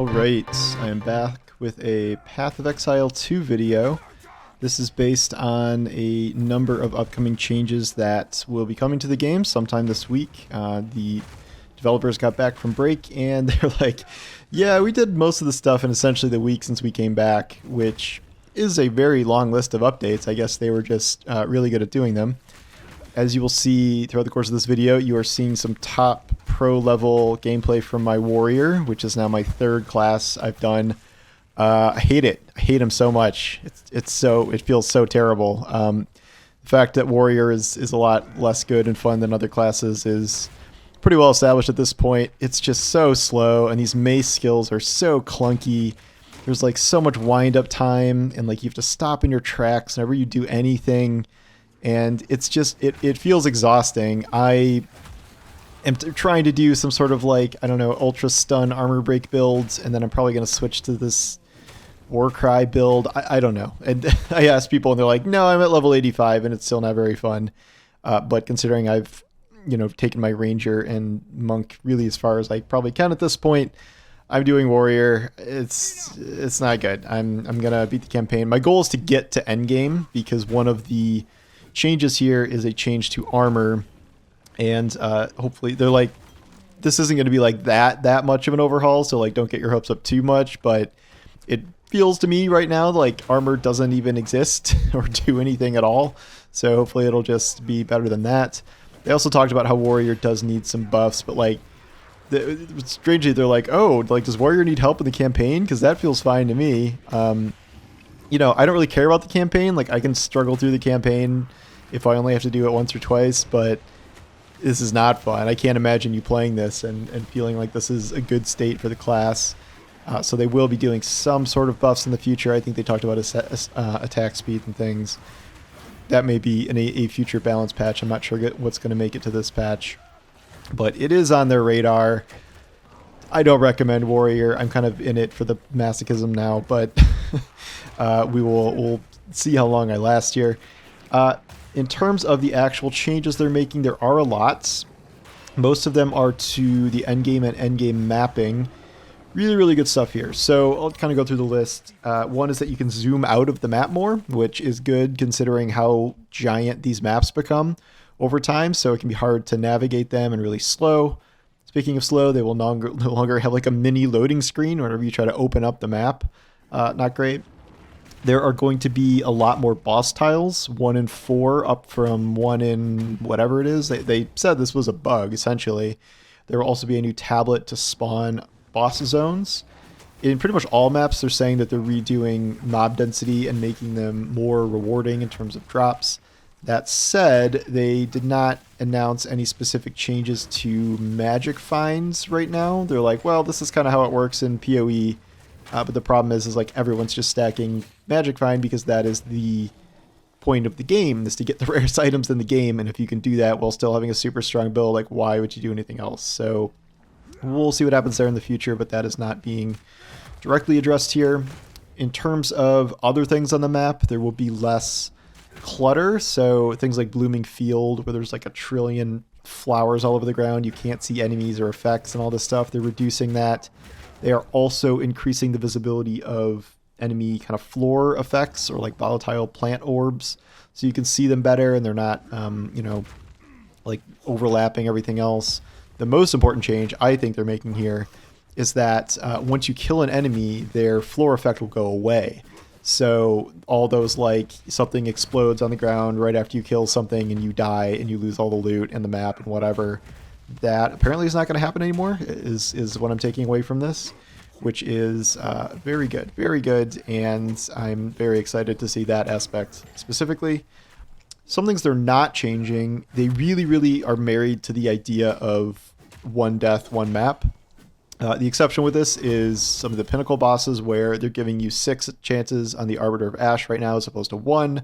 Alright, I am back with a Path of Exile 2 video. This is based on a number of upcoming changes that will be coming to the game sometime this week. The developers got back from break and they're like, yeah, we did most of the stuff in essentially the week since we came back, which is a very long list of updates. I guess they were just really good at doing them. As you will see throughout the course of this video, you are seeing some top pro level gameplay from my warrior, which is now my third class I've done. I hate it. I hate him so much. It feels so terrible. The fact that warrior is a lot less good and fun than other classes is pretty well established at this point. It's just so slow, and these mace skills are so clunky. There's like so much wind up time, and like you have to stop in your tracks whenever you do anything. And it's just, it feels exhausting. I am trying to do some sort of like, I don't know, ultra stun armor break builds, and then I'm probably going to switch to this Warcry build. I don't know. And I asked people and they're like, no, I'm at level 85 and it's still not very fun. But considering I've, taken my Ranger and Monk really as far as I probably can at this point, I'm doing Warrior. It's not good. I'm going to beat the campaign. My goal is to get to Endgame because one of the changes here is a change to armor, and hopefully they're like, this isn't going to be like that much of an overhaul, so like don't get your hopes up too much, but it feels to me right now like armor doesn't even exist or do anything at all, so hopefully it'll just be better than that. They also talked about how warrior does need some buffs, but like strangely they're like, oh, like does warrior need help in the campaign, because that feels fine to me. I don't really care about the campaign. Like, I can struggle through the campaign if I only have to do it once or twice, but this is not fun. I can't imagine you playing this and feeling like this is a good state for the class. So they will be doing some sort of buffs in the future. I think they talked about attack speed and things. That may be in a future balance patch. I'm not sure what's going to make it to this patch, but it is on their radar. I don't recommend warrior. I'm kind of in it for the masochism now, but we'll see how long I last here. In terms of the actual changes they're making, there are a lot. Most of them are to the endgame and endgame mapping. Really, really good stuff here. So I'll kind of go through the list. One is that you can zoom out of the map more, which is good considering how giant these maps become over time. So it can be hard to navigate them and really slow. Speaking of slow, they will no longer have like a mini loading screen whenever you try to open up the map. Not great. There are going to be a lot more boss tiles, 1 in 4 up from 1 in whatever it is. They said this was a bug, essentially. There will also be a new tablet to spawn boss zones. In pretty much all maps, they're saying that they're redoing mob density and making them more rewarding in terms of drops. That said, they did not announce any specific changes to magic finds right now. They're like, well, this is kind of how it works in PoE, but the problem is like everyone's just stacking magic find because that is the point of the game, is to get the rarest items in the game, and if you can do that while still having a super strong build, like why would you do anything else? So we'll see what happens there in the future, but that is not being directly addressed here. In terms of other things on the map, there will be less clutter, so things like blooming field where there's like a trillion flowers all over the ground, you can't see enemies or effects and all this stuff, they're reducing that. They are also increasing the visibility of enemy kind of floor effects or like volatile plant orbs, so you can see them better and they're not like overlapping everything else. The most important change I think they're making here is that once you kill an enemy, their floor effect will go away. So all those like something explodes on the ground right after you kill something and you die and you lose all the loot and the map and whatever, that apparently is not going to happen anymore, is what I'm taking away from this, which is very good, and I'm very excited to see that aspect specifically. Some things they're not changing. They really, really are married to the idea of one death, one map. The exception with this is some of the pinnacle bosses where they're giving you 6 chances on the Arbiter of Ash right now as opposed to 1.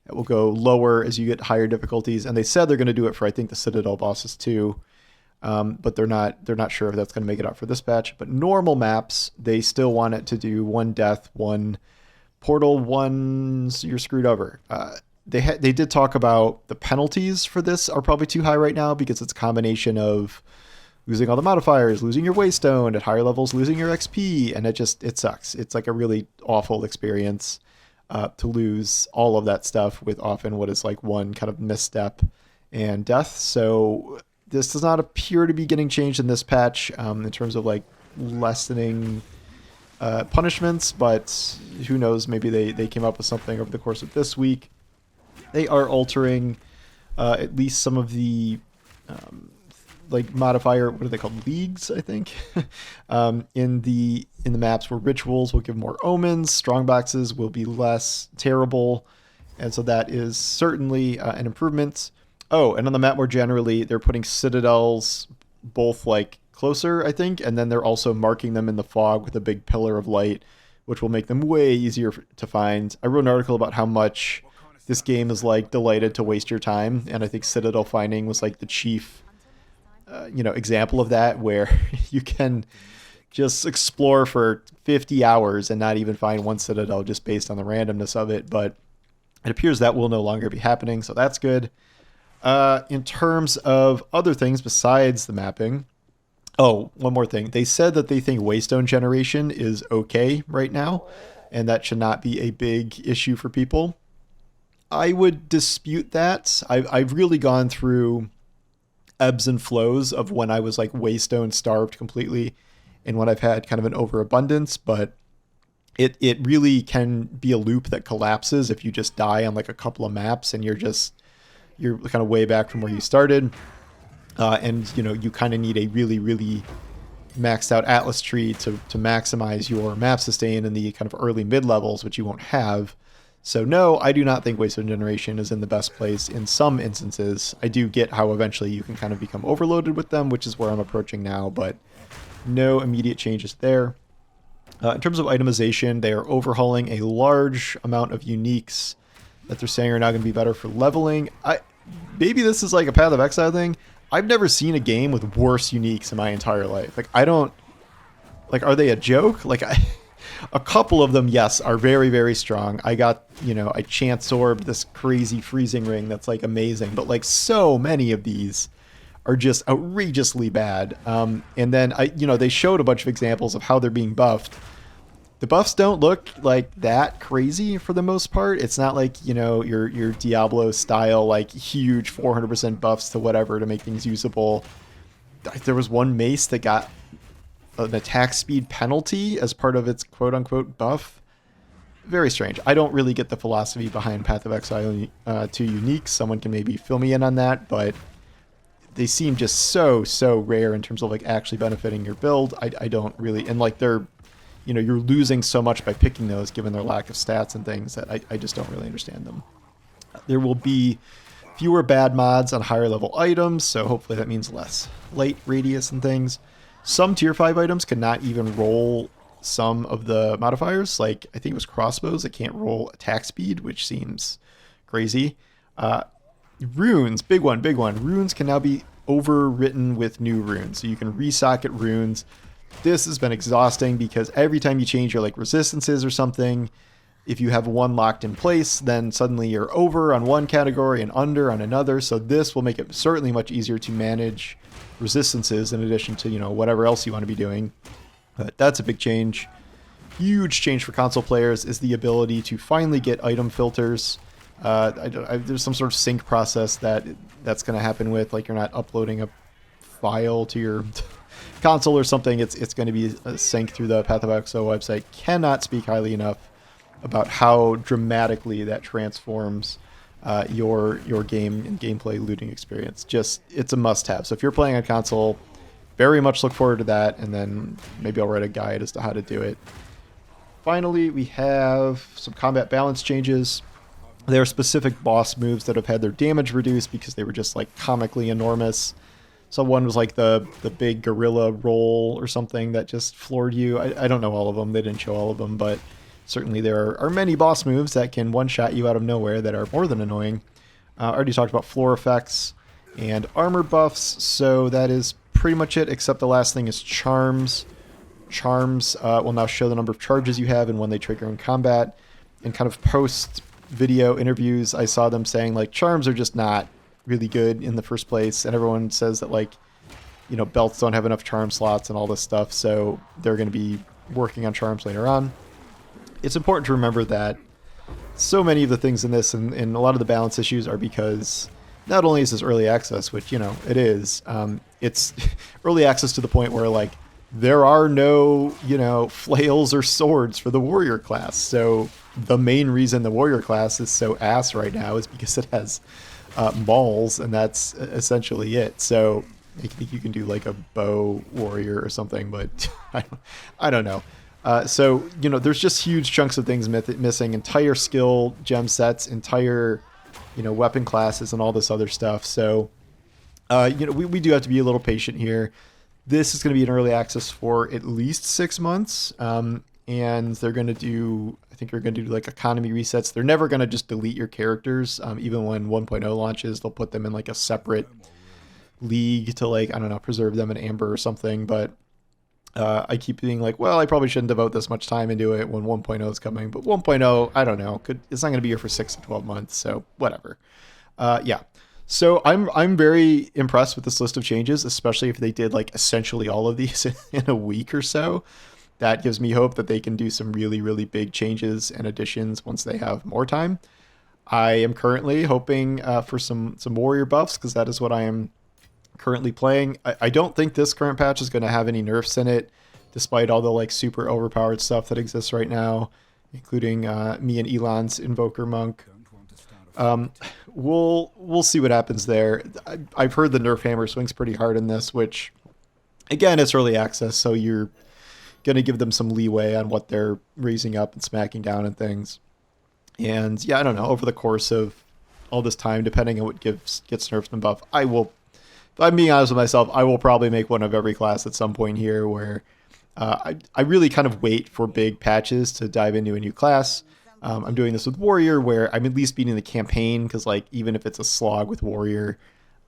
It will go lower as you get higher difficulties, and they said they're going to do it for I think the Citadel bosses too, but they're not sure if that's going to make it out for this patch. But normal maps, they still want it to do 1 death, 1 portal, 1 you're screwed over. They did talk about the penalties for this are probably too high right now because it's a combination of losing all the modifiers, losing your waystone, at higher levels losing your XP, and it sucks. It's like a really awful experience to lose all of that stuff with often what is like one kind of misstep and death. So this does not appear to be getting changed in this patch in terms of like lessening punishments, but who knows, maybe they came up with something over the course of this week. They are altering at least some of the like modifier, what are they called, leagues, I think, in the maps where rituals will give more omens, strong boxes will be less terrible, and so that is certainly an improvement. Oh, and on the map more generally, they're putting citadels both like closer, I think, and then they're also marking them in the fog with a big pillar of light, which will make them way easier to find. I wrote an article about how much this game is like delighted to waste your time, and I think citadel finding was like the chief example of that, where you can just explore for 50 hours and not even find one citadel just based on the randomness of it. But it appears that will no longer be happening, so that's good. In terms of other things besides the mapping, oh, one more thing. They said that they think waystone generation is okay right now, and that should not be a big issue for people. I would dispute that. I've really gone through ebbs and flows of when I was like waystone starved completely and when I've had kind of an overabundance, but it really can be a loop that collapses if you just die on like a couple of maps and you're kind of way back from where you started. And you kind of need a really, really maxed out Atlas tree to maximize your map sustain in the kind of early mid levels, which you won't have. So no, I do not think waystone generation is in the best place in some instances. I do get how eventually you can kind of become overloaded with them, which is where I'm approaching now, but no immediate changes there. In terms of itemization, they are overhauling a large amount of uniques that they're saying are now going to be better for leveling. Maybe this is like a Path of Exile thing. I've never seen a game with worse uniques in my entire life. Are they a joke? A couple of them, yes, are very, very strong. I got, I chance orb this crazy freezing ring that's like amazing, but like so many of these are just outrageously bad. And then they showed a bunch of examples of how they're being buffed. The buffs don't look like that crazy for the most part. It's not like, your Diablo style, like huge 400% buffs to whatever to make things usable. There was one mace that got an attack speed penalty as part of its quote unquote buff. Very strange. I don't really get the philosophy behind Path of Exile 2 uniques. Someone can maybe fill me in on that, but they seem just so rare in terms of like actually benefiting your build. I don't really, and like they're, you're losing so much by picking those given their lack of stats and things that I just don't really understand them. There will be fewer bad mods on higher level items, so hopefully that means less light radius and things. Some tier 5 items cannot even roll some of the modifiers. Like, I think it was crossbows that can't roll attack speed, which seems crazy. Runes, big one. Runes can now be overwritten with new runes. So you can resocket runes. This has been exhausting because every time you change your like resistances or something, if you have one locked in place, then suddenly you're over on one category and under on another. So this will make it certainly much easier to manage resistances in addition to, whatever else you want to be doing. But that's a big change. Huge change for console players is the ability to finally get item filters. There's some sort of sync process that's going to happen with, like, you're not uploading a file to your console or something. It's going to be a sync through the Path of Exile website. Cannot speak highly enough about how dramatically that transforms your game and gameplay looting experience. Just, it's a must-have. So if you're playing on console, very much look forward to that, and then maybe I'll write a guide as to how to do it. Finally, we have some combat balance changes. There are specific boss moves that have had their damage reduced because they were just like comically enormous. So one was like the big gorilla roll or something that just floored you. I don't know all of them. They didn't show all of them, but certainly there are many boss moves that can one-shot you out of nowhere that are more than annoying. I already talked about floor effects and armor buffs, so that is pretty much it, except the last thing is charms. Charms will now show the number of charges you have and when they trigger in combat. And kind of post-video interviews, I saw them saying, like, charms are just not really good in the first place, and everyone says that, like, belts don't have enough charm slots and all this stuff, so they're going to be working on charms later on. It's important to remember that so many of the things in this and a lot of the balance issues are because not only is this early access, which, it is, it's early access to the point where, like, there are no, flails or swords for the warrior class. So the main reason the warrior class is so ass right now is because it has mauls, and that's essentially it. So I think you can do like a bow warrior or something, but I don't know. So, there's just huge chunks of things missing, entire skill gem sets, entire, weapon classes and all this other stuff. So, we do have to be a little patient here. This is going to be in early access for at least 6 months. And they're going to do, I think they're going to do like economy resets. They're never going to just delete your characters. Even when 1.0 launches, they'll put them in like a separate league to, like, I don't know, preserve them in Amber or something. But I keep being like, well, I probably shouldn't devote this much time into it when 1.0 is coming. But 1.0, I don't know, it's not going to be here for 6 to 12 months, so whatever. Yeah. So I'm very impressed with this list of changes, especially if they did like essentially all of these in a week or so. That gives me hope that they can do some really, really big changes and additions once they have more time. I am currently hoping for some warrior buffs, because that is what I am currently playing. I don't think this current patch is going to have any nerfs in it, despite all the like super overpowered stuff that exists right now, including me and Elon's Invoker Monk. We'll see what happens there. I've heard the nerf hammer swings pretty hard in this, which, again, it's early access, so you're going to give them some leeway on what they're raising up and smacking down and things. And yeah, I don't know, over the course of all this time, depending on what gets nerfed and buffed, if I'm being honest with myself, I will probably make one of every class at some point here, where I really kind of wait for big patches to dive into a new class. I'm doing this with Warrior, where I'm at least beating the campaign, because like even if it's a slog with Warrior,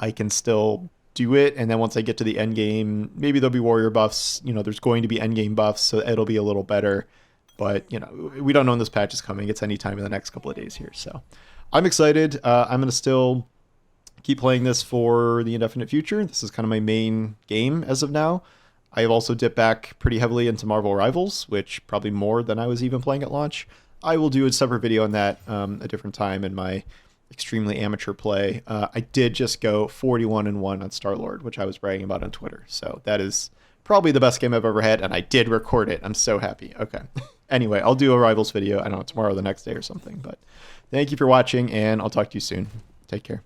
I can still do it. And then once I get to the end game, maybe there'll be Warrior buffs. There's going to be end game buffs, so it'll be a little better. But we don't know when this patch is coming. It's anytime in the next couple of days here. So I'm excited. I'm going to still keep playing this for the indefinite future. This is kind of my main game as of now. I have also dipped back pretty heavily into Marvel Rivals, which probably more than I was even playing at launch. I will do a separate video on that a different time in my extremely amateur play. I did just go 41-1 on Star-Lord, which I was bragging about on Twitter. So that is probably the best game I've ever had, and I did record it. I'm so happy. Okay. Anyway, I'll do a Rivals video, I don't know, tomorrow or the next day or something. But thank you for watching, and I'll talk to you soon. Take care.